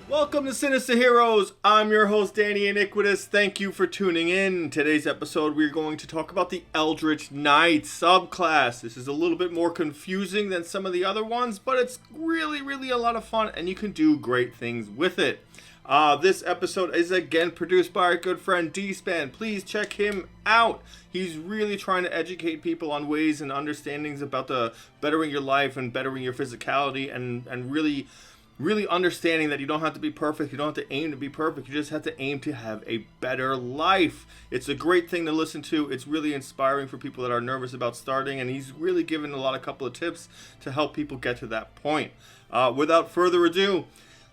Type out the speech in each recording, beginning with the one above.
Welcome to Sinister Heroes. I'm your host, Danny Iniquitous. Thank you for tuning in. Today's episode, we're going to talk about the Eldritchknight subclass. This is a little bit more confusing than some of the other ones, but it's really a lot of fun, and you can do great things with it. This episode is again produced by our good friend D-Span. Please check him out. He's really trying to educate people on ways and understandings about the bettering your life and bettering your physicality, and really understanding that you don't have to be perfect. You don't have to aim to be perfect. You just have to aim to have a better life. It's a great thing to listen to. It's really inspiring for people that are nervous about starting, and he's really given a couple of tips to help people get to that point. Without further ado,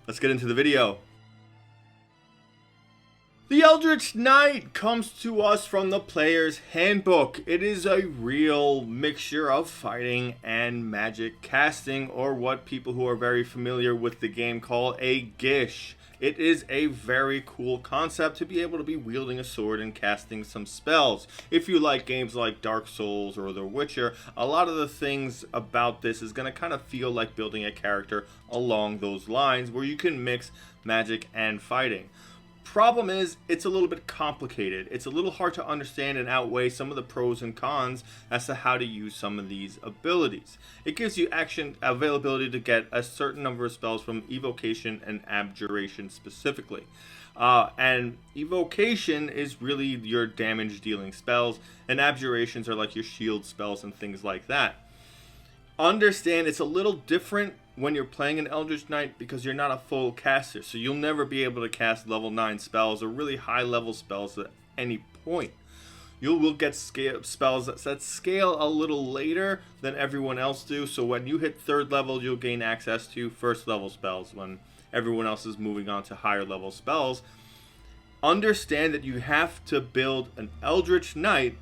let's get into the video. The Eldritchknight comes to us from the player's handbook. It is a real mixture of fighting and magic casting, or what people who are very familiar with the game call a Gish. It is a very cool concept to be able to be wielding a sword and casting some spells. If you like games like Dark Souls or The Witcher, a lot of the things about this is going to kind of feel like building a character along those lines, where you can mix magic and fighting. Problem is, it's a little bit complicated. It's a little hard to understand and outweigh some of the pros and cons as to how to use some of these abilities. It gives you action availability to get a certain number of spells from evocation and abjuration specifically. And evocation is really your damage dealing spells, and abjurations are like your shield spells and things like that. Understand it's a little different when you're playing an Eldritchknight because you're not a full caster, so you'll never be able to cast level 9 spells or really high level spells at any point. You will get spells that scale a little later than everyone else do, so when you hit 3rd level, you'll gain access to 1st level spells when everyone else is moving on to higher level spells. Understand that you have to build an Eldritchknight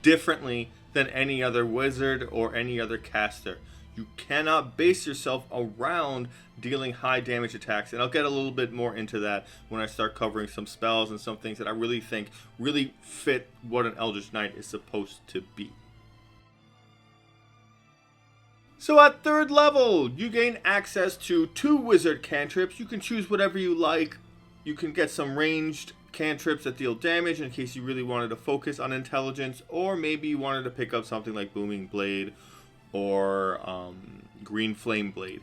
differently than any other wizard or any other caster. You cannot base yourself around dealing high damage attacks, and I'll get a little bit more into that when I start covering some spells and some things that I really think really fit what an Eldritchknight is supposed to be. So at 3rd level, you gain access to 2 wizard cantrips. You can choose whatever you like. You can get some ranged cantrips that deal damage in case you really wanted to focus on intelligence, or maybe you wanted to pick up something like Booming Blade or Green Flame Blade.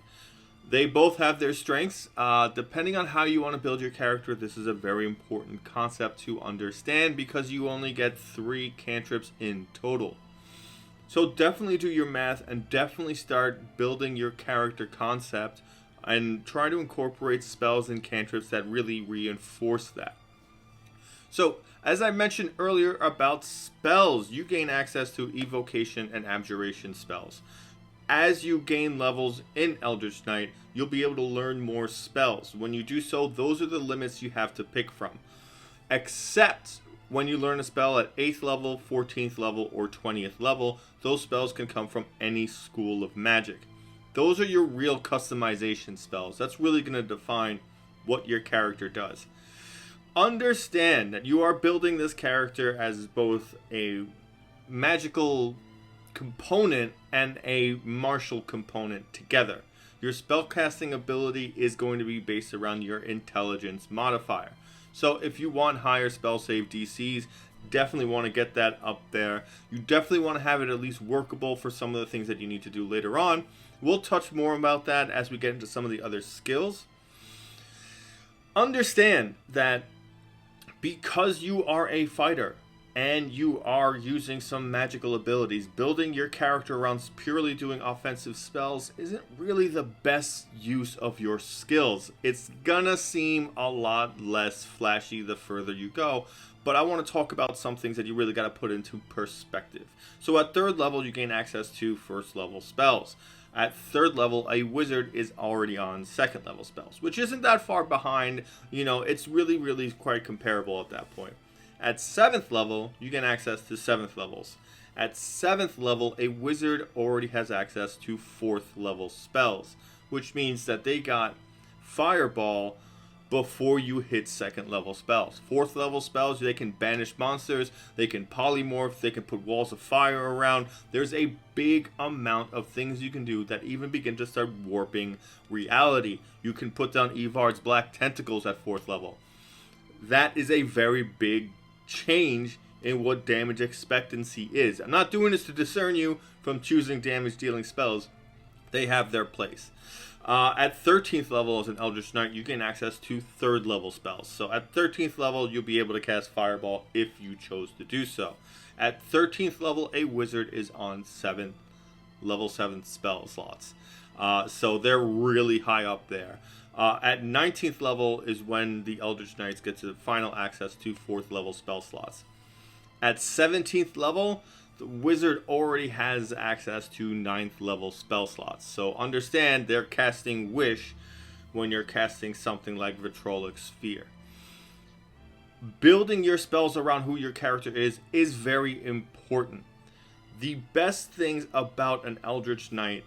They both have their strengths. Depending on how you want to build your character, this is a very important concept to understand because you only get 3 cantrips in total. So definitely do your math and definitely start building your character concept and try to incorporate spells and cantrips that really reinforce that. So, as I mentioned earlier about spells, you gain access to evocation and abjuration spells. As you gain levels in Eldritchknight, you'll be able to learn more spells. When you do so, those are the limits you have to pick from. Except when you learn a spell at 8th level, 14th level, or 20th level, those spells can come from any school of magic. Those are your real customization spells. That's really going to define what your character does. Understand that you are building this character as both a magical component and a martial component together. Your spellcasting ability is going to be based around your intelligence modifier. So if you want higher spell save DCs, definitely want to get that up there. You definitely want to have it at least workable for some of the things that you need to do later on. We'll touch more about that as we get into some of the other skills. Understand that because you are a fighter and you are using some magical abilities, building your character around purely doing offensive spells isn't really the best use of your skills. It's gonna seem a lot less flashy the further you go, but I want to talk about some things that you really got to put into perspective. So at 3rd level, you gain access to 1st level spells. At 3rd level, a wizard is already on 2nd level spells, which isn't that far behind. You know, it's really quite comparable at that point. At 7th level, you get access to 7th levels. At 7th level, a wizard already has access to 4th level spells, which means that they got Fireball, before you hit 2nd level spells. 4th level spells, they can banish monsters, they can polymorph, they can put walls of fire around. There's a big amount of things you can do that even begin to start warping reality. You can put down Evard's black tentacles at 4th level. That is a very big change in what damage expectancy is. I'm not doing this to discern you from choosing damage dealing spells. They have their place. At 13th level as an Eldritch Knight, you gain access to 3rd level spells. So at 13th level, you'll be able to cast Fireball if you chose to do so. At 13th level, a wizard is on level 7 spell slots. So they're really high up there. At 19th level is when the Eldritch Knights get to the final access to 4th level spell slots. At 17th level, the wizard already has access to 9th level spell slots. So understand they're casting Wish when you're casting something like Vitrolic Sphere. Building your spells around who your character is very important. The best things about an Eldritch Knight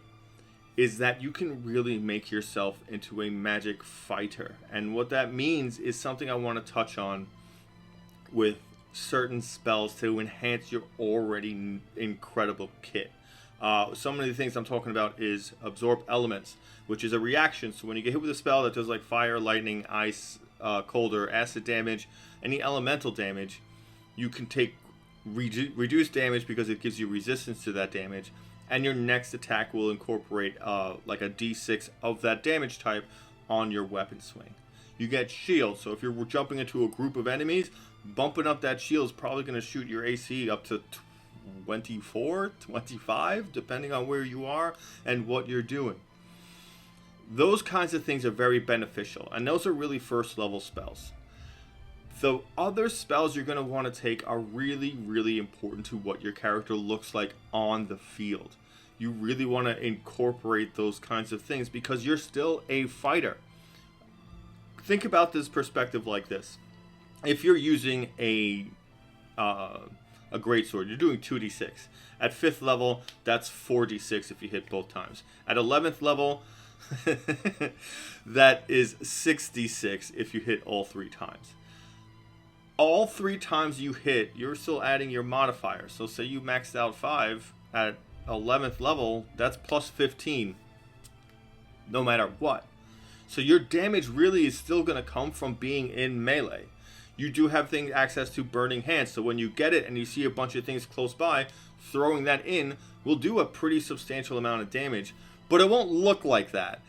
is that you can really make yourself into a magic fighter. And what that means is something I want to touch on with certain spells to enhance your already incredible kit. Some of the things I'm talking about is Absorb Elements, which is a reaction. So when you get hit with a spell that does like fire, lightning, ice, cold, or acid damage, any elemental damage, you can take reduced damage because it gives you resistance to that damage. And your next attack will incorporate like a d6 of that damage type on your weapon swing. You get shield, so if you're jumping into a group of enemies, bumping up that shield is probably going to shoot your AC up to 24, 25, depending on where you are and what you're doing. Those kinds of things are very beneficial, and those are really 1st level spells. The other spells you're going to want to take are really, really important to what your character looks like on the field. You really want to incorporate those kinds of things because you're still a fighter. Think about this perspective like this. If you're using a greatsword, you're doing 2d6. At 5th level, that's 4d6 if you hit both times. At 11th level, that is 6d6 if you hit all 3 times. All 3 times you hit, you're still adding your modifier. So say you maxed out 5 at 11th level, that's plus 15 no matter what. So your damage really is still going to come from being in melee. You do have access to Burning Hands, so when you get it and you see a bunch of things close by, throwing that in will do a pretty substantial amount of damage, but it won't look like that.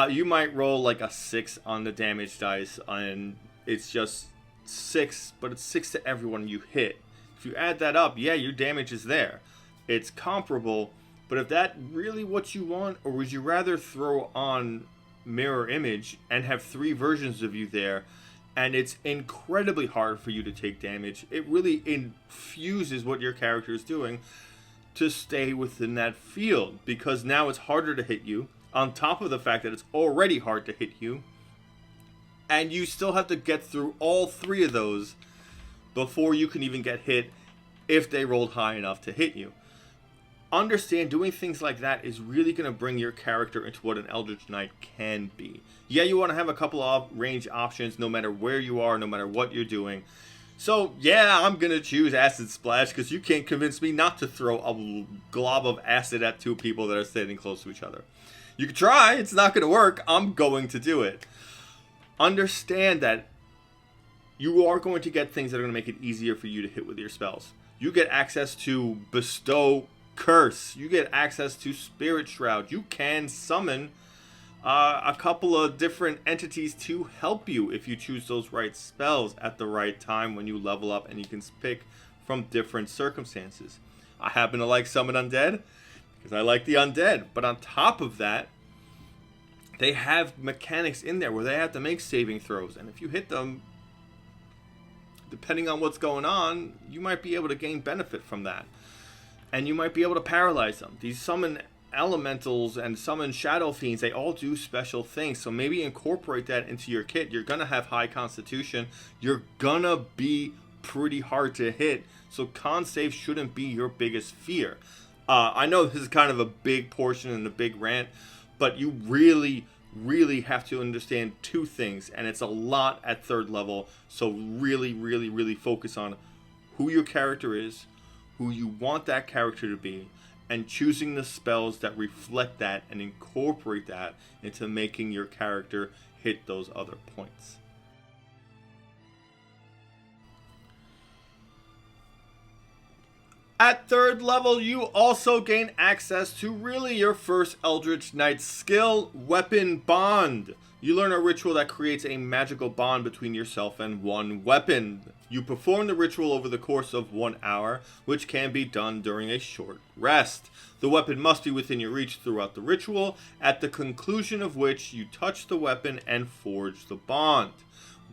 You might roll like a 6 on the damage dice, and it's just 6, but it's 6 to everyone you hit. If you add that up, yeah, your damage is there. It's comparable, but if that really what you want, or would you rather throw on Mirror Image and have 3 versions of you there, and it's incredibly hard for you to take damage. It really infuses what your character is doing to stay within that field, because now it's harder to hit you, on top of the fact that it's already hard to hit you, and you still have to get through all 3 of those before you can even get hit if they rolled high enough to hit you. Understand, doing things like that is really going to bring your character into what an Eldritch Knight can be. Yeah, you want to have a couple of range options no matter where you are, no matter what you're doing. So, yeah, I'm going to choose Acid Splash because you can't convince me not to throw a glob of acid at 2 people that are standing close to each other. You can try, it's not going to work, I'm going to do it. Understand that you are going to get things that are going to make it easier for you to hit with your spells. You get access to Bestow Curse. You get access to Spirit Shroud. You can summon a couple of different entities to help you if you choose those right spells at the right time when you level up, and you can pick from different circumstances. I happen to like Summon Undead because I like the undead, but on top of that, they have mechanics in there where they have to make saving throws, and if you hit them, depending on what's going on, you might be able to gain benefit from that. And you might be able to paralyze them. These summon elementals and summon shadow fiends, they all do special things. So maybe incorporate that into your kit. You're going to have high constitution. You're going to be pretty hard to hit. So con save shouldn't be your biggest fear. I know this is kind of a big portion and a big rant, but you really, really have to understand two things, and it's a lot at third level. So really, really, really focus on who your character is, who you want that character to be, and choosing the spells that reflect that and incorporate that into making your character hit those other points. At third level, you also gain access to really your first Eldritchknight skill, Weapon Bond. You learn a ritual that creates a magical bond between yourself and one weapon. You perform the ritual over the course of 1 hour, which can be done during a short rest. The weapon must be within your reach throughout the ritual, at the conclusion of which you touch the weapon and forge the bond.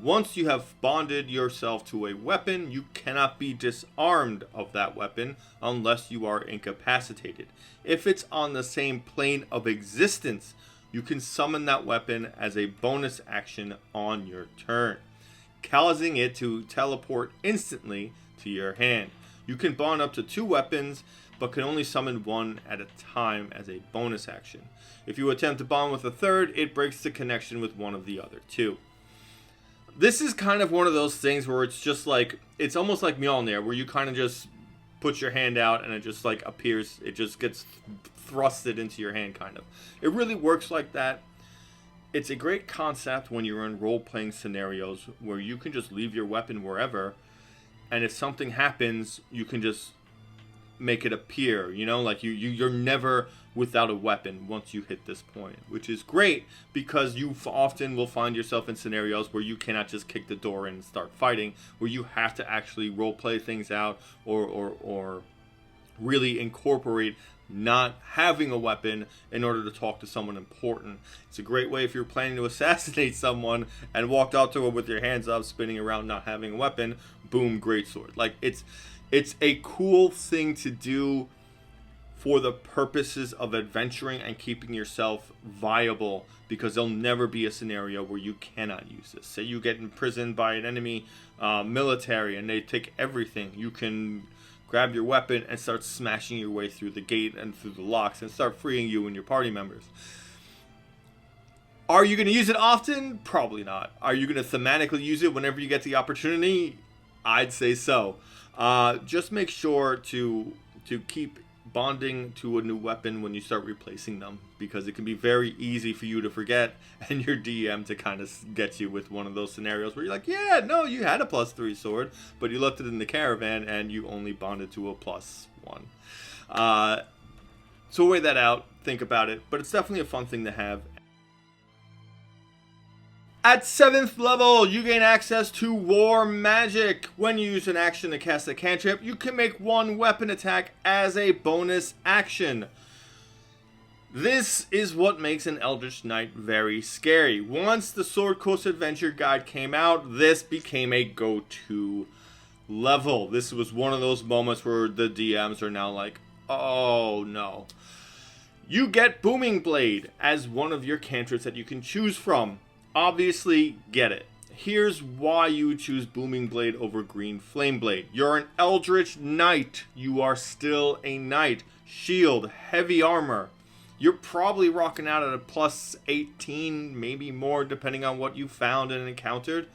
Once you have bonded yourself to a weapon, you cannot be disarmed of that weapon unless you are incapacitated. If it's on the same plane of existence, you can summon that weapon as a bonus action on your turn, causing it to teleport instantly to your hand. You can bond up to 2 weapons, but can only summon one at a time as a bonus action. If you attempt to bond with a third, it breaks the connection with one of the other 2. This is kind of one of those things where it's just like, it's almost like Mjolnir, where you kind of just put your hand out and it just like appears, it just gets thrusted into your hand kind of. It really works like that. It's a great concept when you're in role-playing scenarios where you can just leave your weapon wherever, and if something happens, you can just make it appear, you know, like you're never without a weapon once you hit this point, which is great because you often will find yourself in scenarios where you cannot just kick the door in and start fighting, where you have to actually role play things out or really incorporate not having a weapon in order to talk to someone important. It's a great way if you're planning to assassinate someone and walked out to it with your hands up, spinning around, not having a weapon. Boom, greatsword. Like it's a cool thing to do for the purposes of adventuring and keeping yourself viable, because there'll never be a scenario where you cannot use this. Say you get imprisoned by an enemy military and they take everything. You can grab your weapon and start smashing your way through the gate and through the locks and start freeing you and your party members. Are you going to use it often? Probably not. Are you going to thematically use it whenever you get the opportunity? I'd say so. Just make sure to keep bonding to a new weapon when you start replacing them, because it can be very easy for you to forget and your DM to kind of get you with one of those scenarios where you're like, yeah, no, you had a +3 sword, but you left it in the caravan and you only bonded to a +1. So weigh that out, think about it, but it's definitely a fun thing to have. At 7th level, you gain access to War Magic. When you use an action to cast a cantrip, you can make one weapon attack as a bonus action. This is what makes an Eldritchknight very scary. Once the Sword Coast Adventure Guide came out, this became a go-to level. This was one of those moments where the DMs are now like, oh no. You get Booming Blade as one of your cantrips that you can choose from. Obviously, get it. Here's why you would choose Booming Blade over Green Flame Blade. You're an Eldritch Knight. You are still a knight. Shield, heavy armor. You're probably rocking out at a +18, maybe more, depending on what you found and encountered.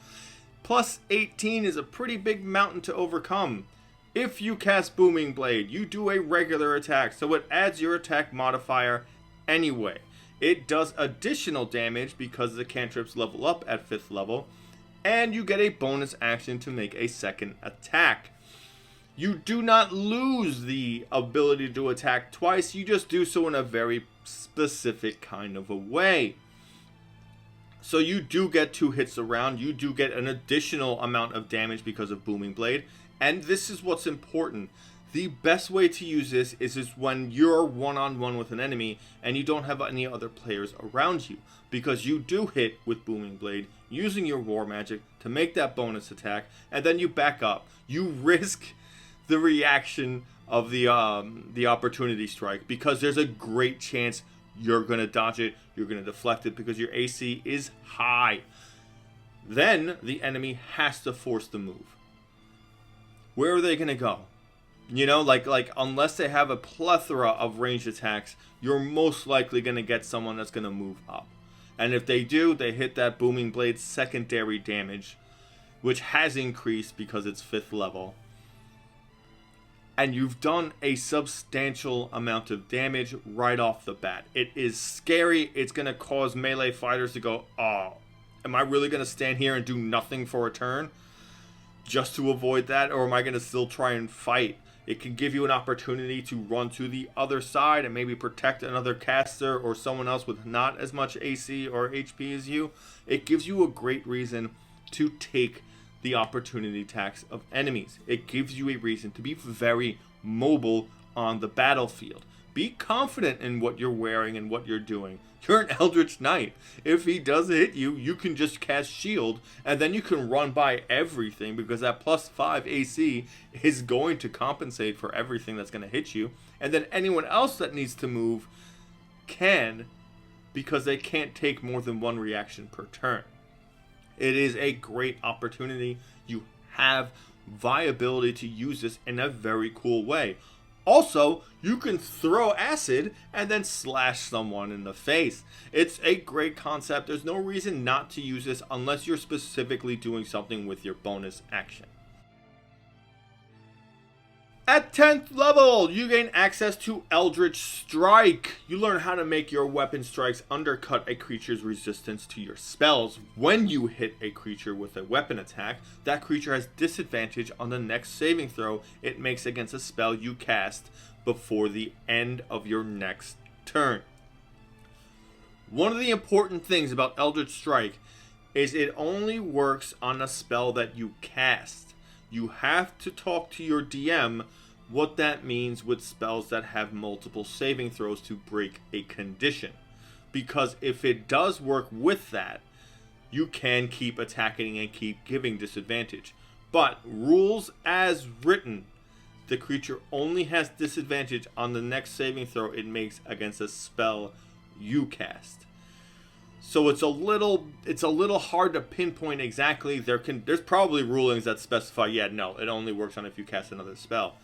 +18 is a pretty big mountain to overcome. If you cast Booming Blade, you do a regular attack, so it adds your attack modifier anyway. It does additional damage because the cantrips level up at 5th level, and you get a bonus action to make a second attack. You do not lose the ability to attack twice, you just do so in a very specific kind of a way. So you do get 2 hits around, you do get an additional amount of damage because of Booming Blade, and this is what's important. The best way to use this is when you're one-on-one with an enemy and you don't have any other players around you, because you do hit with Booming Blade using your War Magic to make that bonus attack, and then you back up. You risk the reaction of the opportunity strike, because there's a great chance you're going to dodge it, you're going to deflect it because your AC is high. Then the enemy has to force the move. Where are they going to go? You know, like unless they have a plethora of ranged attacks, you're most likely going to get someone that's going to move up. And if they do, they hit that Booming Blade's secondary damage, which has increased because it's 5th level. And you've done a substantial amount of damage right off the bat. It is scary. It's going to cause melee fighters to go, oh, am I really going to stand here and do nothing for a turn just to avoid that? Or am I going to still try and fight? It can give you an opportunity to run to the other side and maybe protect another caster or someone else with not as much AC or HP as you. It gives you a great reason to take the opportunity attacks of enemies. It gives you a reason to be very mobile on the battlefield. Be confident in what you're wearing and what you're doing. You're an Eldritch Knight. If he does hit you, you can just cast shield, and then you can run by everything because that +5 AC is going to compensate for everything that's going to hit you. And then anyone else that needs to move can, because they can't take more than one reaction per turn. It is a great opportunity. You have viability to use this in a very cool way. Also, you can throw acid and then slash someone in the face. It's a great concept. There's no reason not to use this unless you're specifically doing something with your bonus action. At 10th level, you gain access to Eldritch Strike. You learn how to make your weapon strikes undercut a creature's resistance to your spells. When you hit a creature with a weapon attack, that creature has disadvantage on the next saving throw it makes against a spell you cast before the end of your next turn. One of the important things about Eldritch Strike is it only works on a spell that you cast. You have to talk to your DM what that means with spells that have multiple saving throws to break a condition. Because if it does work with that, you can keep attacking and keep giving disadvantage. But rules as written, the creature only has disadvantage on the next saving throw it makes against a spell you cast. So it's a little hard to pinpoint exactly. There's probably rulings that specify, yeah, no, it only works on if you cast another spell.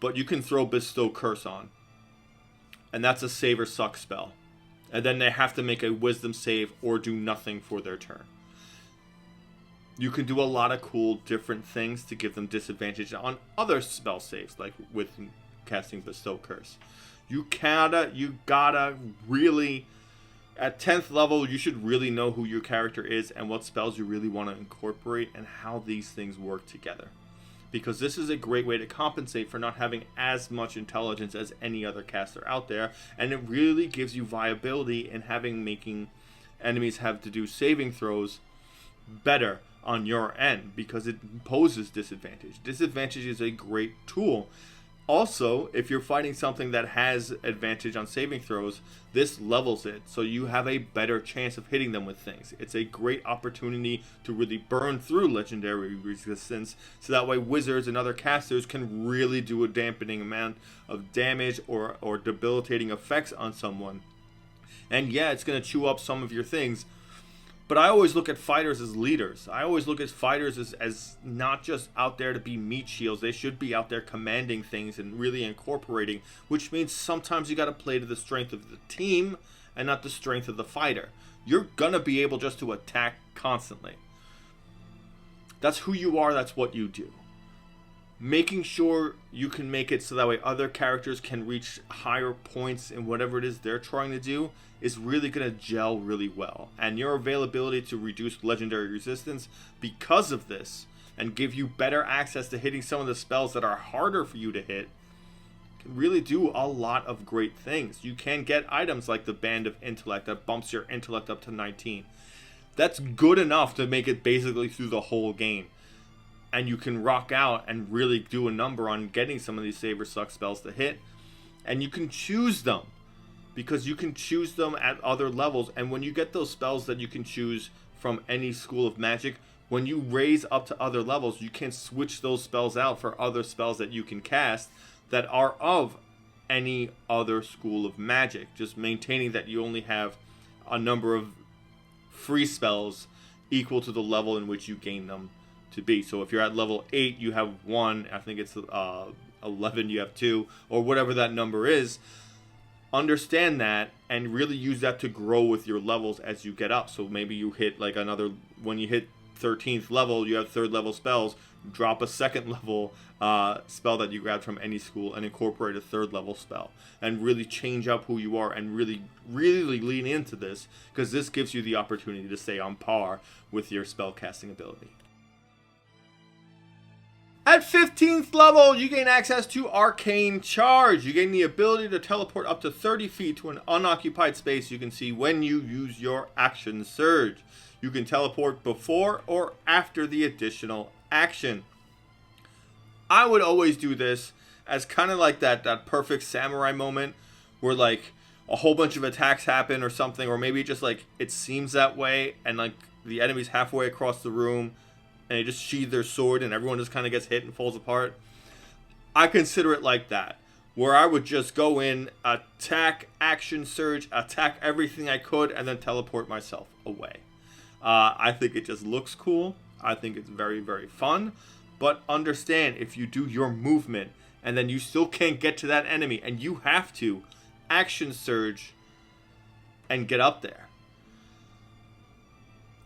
But you can throw Bestow Curse on. And that's a save or suck spell. And then they have to make a wisdom save or do nothing for their turn. You can do a lot of cool different things to give them disadvantage on other spell saves, like with casting Bestow Curse. You gotta really, at 10th level, you should really know who your character is and what spells you really want to incorporate and how these things work together. Because this is a great way to compensate for not having as much intelligence as any other caster out there, and it really gives you viability in making enemies have to do saving throws better on your end, because it poses disadvantage. Disadvantage is a great tool. Also, if you're fighting something that has advantage on saving throws, this levels it, so you have a better chance of hitting them with things. It's a great opportunity to really burn through legendary resistance, so that way wizards and other casters can really do a dampening amount of damage or debilitating effects on someone. And yeah, it's going to chew up some of your things, but I always look at fighters as leaders. I always look at fighters as not just out there to be meat shields. They should be out there commanding things and really incorporating, which means sometimes you got to play to the strength of the team and not the strength of the fighter. You're going to be able just to attack constantly. That's who you are. That's what you do. Making sure you can make it so that way other characters can reach higher points in whatever it is they're trying to do is really going to gel really well. And your availability to reduce legendary resistance because of this and give you better access to hitting some of the spells that are harder for you to hit can really do a lot of great things. You can get items like the Band of Intellect that bumps your intellect up to 19. That's good enough to make it basically through the whole game. And you can rock out and really do a number on getting some of these save or suck spells to hit. And you can choose them, because you can choose them at other levels. And when you get those spells that you can choose from any school of magic, when you raise up to other levels, you can switch those spells out for other spells that you can cast that are of any other school of magic. Just maintaining that you only have a number of free spells equal to the level in which you gain them to be. So if you're at level 8, you have 1, I think it's 11, you have 2, or whatever that number is. understand that and really use that to grow with your levels as you get up. So maybe you hit like another, when you hit 13th level, you have 3rd level spells, drop a 2nd level spell that you grabbed from any school and incorporate a 3rd level spell, and really change up who you are and really lean into this, because this gives you the opportunity to stay on par with your spell casting ability. At 15th level, you gain access to Arcane Charge. You gain the ability to teleport up to 30 feet to an unoccupied space you can see when you use your action surge. You can teleport before or after the additional action. I would always do this as kind of like that perfect samurai moment where like a whole bunch of attacks happen or something, or maybe just like it seems that way and like the enemy's halfway across the room and they just sheathe their sword and everyone just kind of gets hit and falls apart. I consider it like that, where I would just go in, attack, action surge, attack everything I could, and then teleport myself away. I think it just looks cool. I think it's very, very fun. But understand, if you do your movement and then you still can't get to that enemy and you have to action surge and get up there,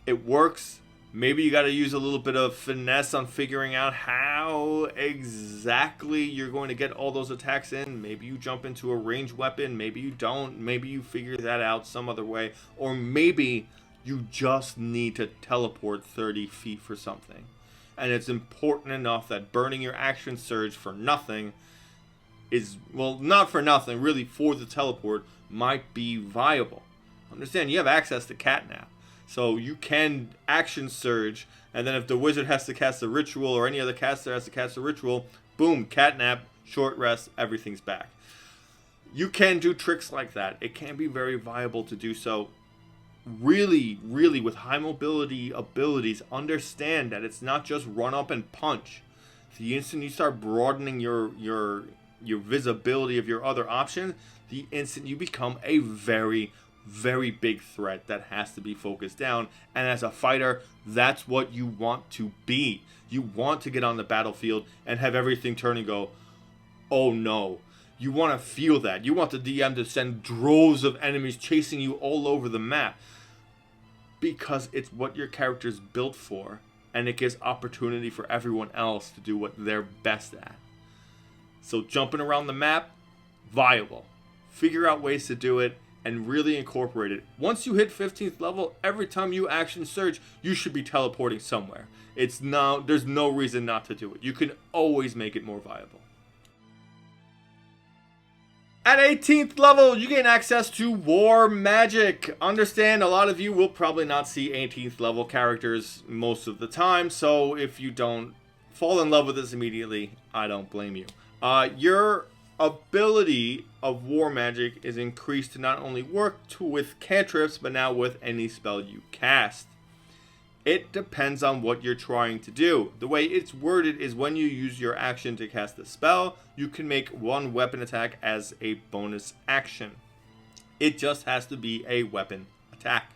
it works. Maybe you got to use a little bit of finesse on figuring out how exactly you're going to get all those attacks in. Maybe you jump into a ranged weapon. Maybe you don't. Maybe you figure that out some other way. Or maybe you just need to teleport 30 feet for something. And it's important enough that burning your action surge for nothing is, well, not for nothing, really for the teleport, might be viable. Understand, you have access to catnap. So you can action surge, and then if the wizard has to cast a ritual or any other caster has to cast a ritual, boom, catnap, short rest, everything's back. You can do tricks like that. It can be very viable to do so. Really, with high mobility abilities, understand that it's not just run up and punch. The instant you start broadening your visibility of your other options, the instant you become a very big threat that has to be focused down. And as a fighter, that's what you want to be. You want to get on the battlefield and have everything turn and go, oh no. You want to feel that. You want the DM to send droves of enemies chasing you all over the map, because it's what your character's built for, and it gives opportunity for everyone else to do what they're best at. So jumping around the map, viable. Figure out ways to do it and really incorporate it. Once you hit 15th level, every time you action surge, you should be teleporting somewhere. There's no reason not to do it. You can always make it more viable. At 18th level, you gain access to War Magic. Understand, a lot of you will probably not see 18th level characters most of the time, so if you don't fall in love with this immediately, I don't blame you. Your ability of War Magic is increased to not only work with cantrips, but now with any spell you cast. It depends on what you're trying to do. The way it's worded is when you use your action to cast a spell, you can make one weapon attack as a bonus action. It just has to be a weapon attack.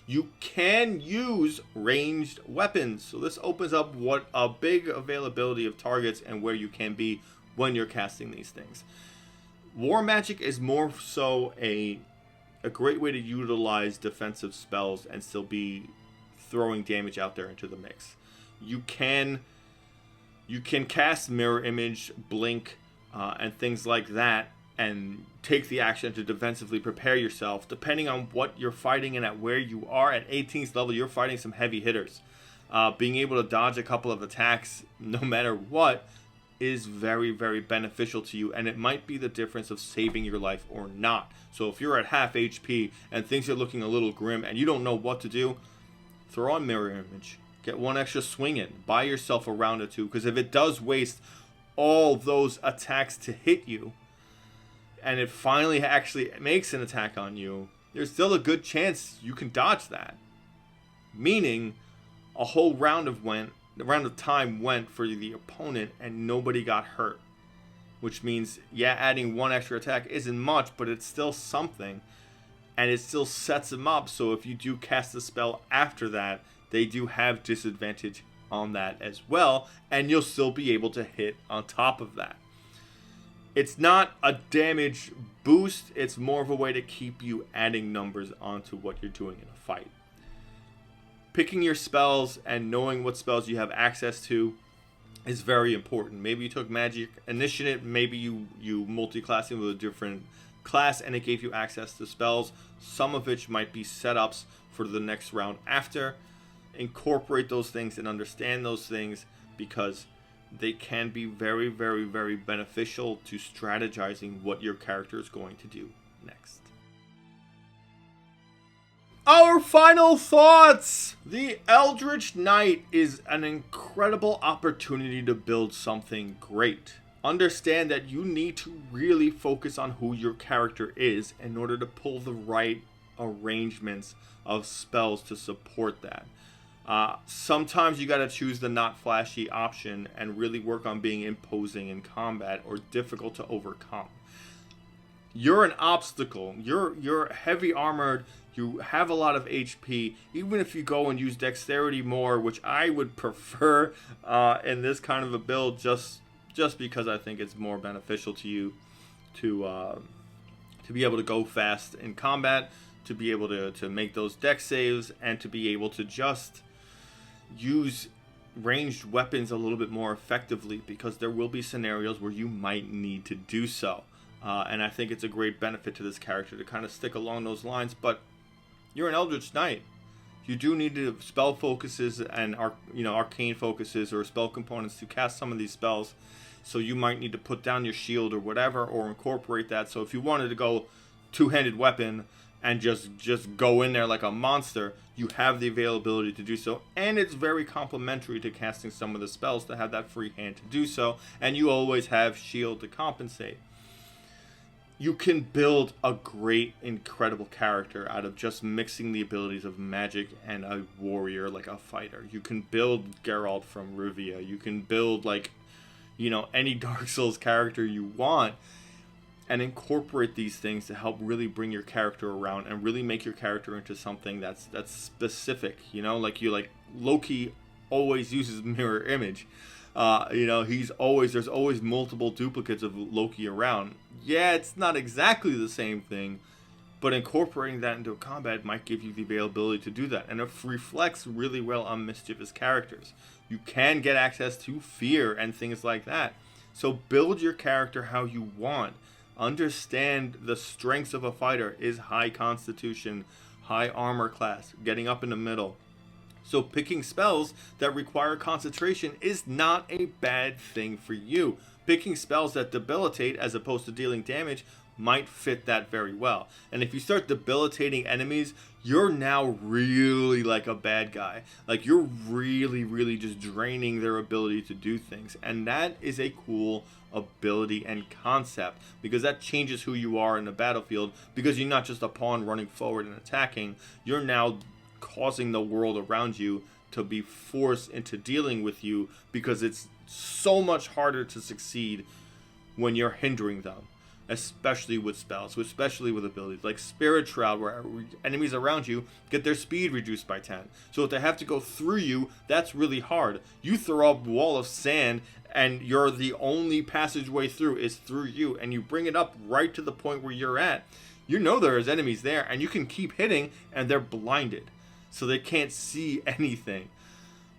You can use ranged weapons, so this opens up what a big availability of targets and where you can be when you're casting these things. War Magic is more so a great way to utilize defensive spells and still be throwing damage out there into the mix. You can cast Mirror Image, Blink, and things like that, and take the action to defensively prepare yourself. Depending on what you're fighting and at where you are, at 18th level, you're fighting some heavy hitters. Being able to dodge a couple of attacks, no matter what, is very beneficial to you, and it might be the difference of saving your life or not. So if you're at half HP and things are looking a little grim and you don't know what to do, throw on Mirror Image. Get one extra swing in. Buy yourself a round or two, because if it does waste all those attacks to hit you, and it finally actually makes an attack on you, there's still a good chance you can dodge that. Meaning, a whole round of time went for the opponent and nobody got hurt. Which means, yeah, adding one extra attack isn't much, but it's still something. And it still sets them up, so if you do cast a spell after that, they do have disadvantage on that as well, and you'll still be able to hit on top of that. It's not a damage boost, it's more of a way to keep you adding numbers onto what you're doing in a fight. Picking your spells and knowing what spells you have access to is very important. Maybe you took magic initiative, maybe you multi-classing with a different class and it gave you access to spells, some of which might be setups for the next round after. Incorporate those things and understand those things, because they can be very, very, very beneficial to strategizing what your character is going to do next. Our final thoughts! The Eldritchknight is an incredible opportunity to build something great. Understand that you need to really focus on who your character is in order to pull the right arrangements of spells to support that. Sometimes you gotta choose the not flashy option and really work on being imposing in combat or difficult to overcome. You're an obstacle. You're heavy armored. You have a lot of HP. Even if you go and use dexterity more, which I would prefer in this kind of a build, just because I think it's more beneficial to you to be able to go fast in combat, to be able to make those dex saves, and to be able to just use ranged weapons a little bit more effectively, because there will be scenarios where you might need to do so. And I think it's a great benefit to this character to kind of stick along those lines. But you're an Eldritchknight. You do need to spell focuses and arcane focuses or spell components to cast some of these spells. So you might need to put down your shield or whatever, or incorporate that. So if you wanted to go two-handed weapon and just go in there like a monster, you have the availability to do so. And it's very complementary to casting some of the spells to have that free hand to do so. And you always have shield to compensate. You can build a great, incredible character out of just mixing the abilities of magic and a warrior, like a fighter. You can build Geralt from Rivia. You can build, any Dark Souls character you want, and incorporate these things to help really bring your character around and really make your character into something that's specific. Like Loki always uses mirror image. There's always multiple duplicates of Loki around. Yeah, it's not exactly the same thing, but incorporating that into combat might give you the availability to do that, and it reflects really well on mischievous characters. You can get access to fear and things like that. So build your character how you want. Understand the strengths of a fighter is high constitution, high armor class, getting up in the middle. So picking spells that require concentration is not a bad thing for you. Picking spells that debilitate as opposed to dealing damage might fit that very well. And if you start debilitating enemies, you're now really like a bad guy. Like, you're really, really just draining their ability to do things. And that is a cool ability and concept, because that changes who you are in the battlefield, because you're not just a pawn running forward and attacking. You're now causing the world around you to be forced into dealing with you, because it's so much harder to succeed when you're hindering them, especially with spells, especially with abilities like Spirit Shroud, where enemies around you get their speed reduced by 10. So if they have to go through you, that's really hard. You throw up a wall of sand and you're the only passageway through is through you, and you bring it up right to the point where you're at. You know there's enemies there, and you can keep hitting and they're blinded, so they can't see anything.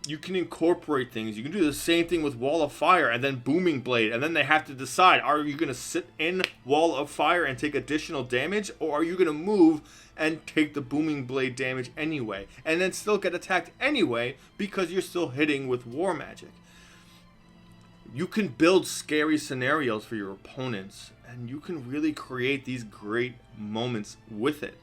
You can incorporate things. You can do the same thing with Wall of Fire and then Booming Blade, and then they have to decide, are you going to sit in Wall of Fire and take additional damage, or are you going to move and take the Booming Blade damage anyway, and then still get attacked anyway because you're still hitting with War Magic? You can build scary scenarios for your opponents, and you can really create these great moments with it.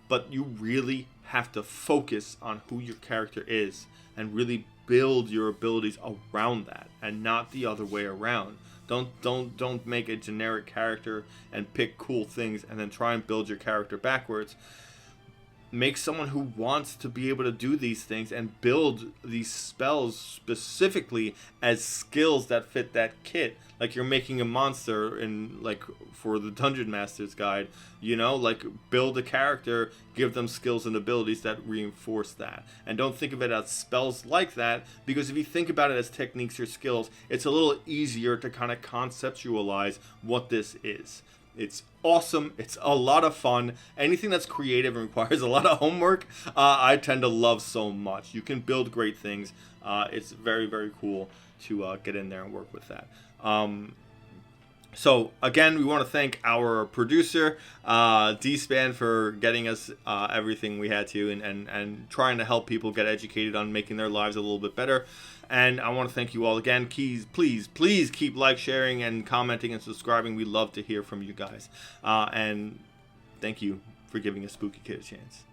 But you really have to focus on who your character is and really build your abilities around that, and not the other way around. Don't make a generic character and pick cool things and then try and build your character backwards. make someone who wants to be able to do these things and build these spells specifically as skills that fit that kit. Like you're making a monster in, like, for the Dungeon Master's Guide, you know, like build a character, give them skills and abilities that reinforce that. And don't think of it as spells like that, because if you think about it as techniques or skills, it's a little easier to kind of conceptualize what this is. It's awesome. It's a lot of fun. Anything that's creative and requires a lot of homework, I tend to love so much. You can build great things. It's very, very cool to get in there and work with that. So again, we want to thank our producer, D-Span, for getting us everything we had to, and trying to help people get educated on making their lives a little bit better. And I want to thank you all again. Please keep sharing and commenting and subscribing. We love to hear from you guys. And thank you for giving a Spooky Kid a chance.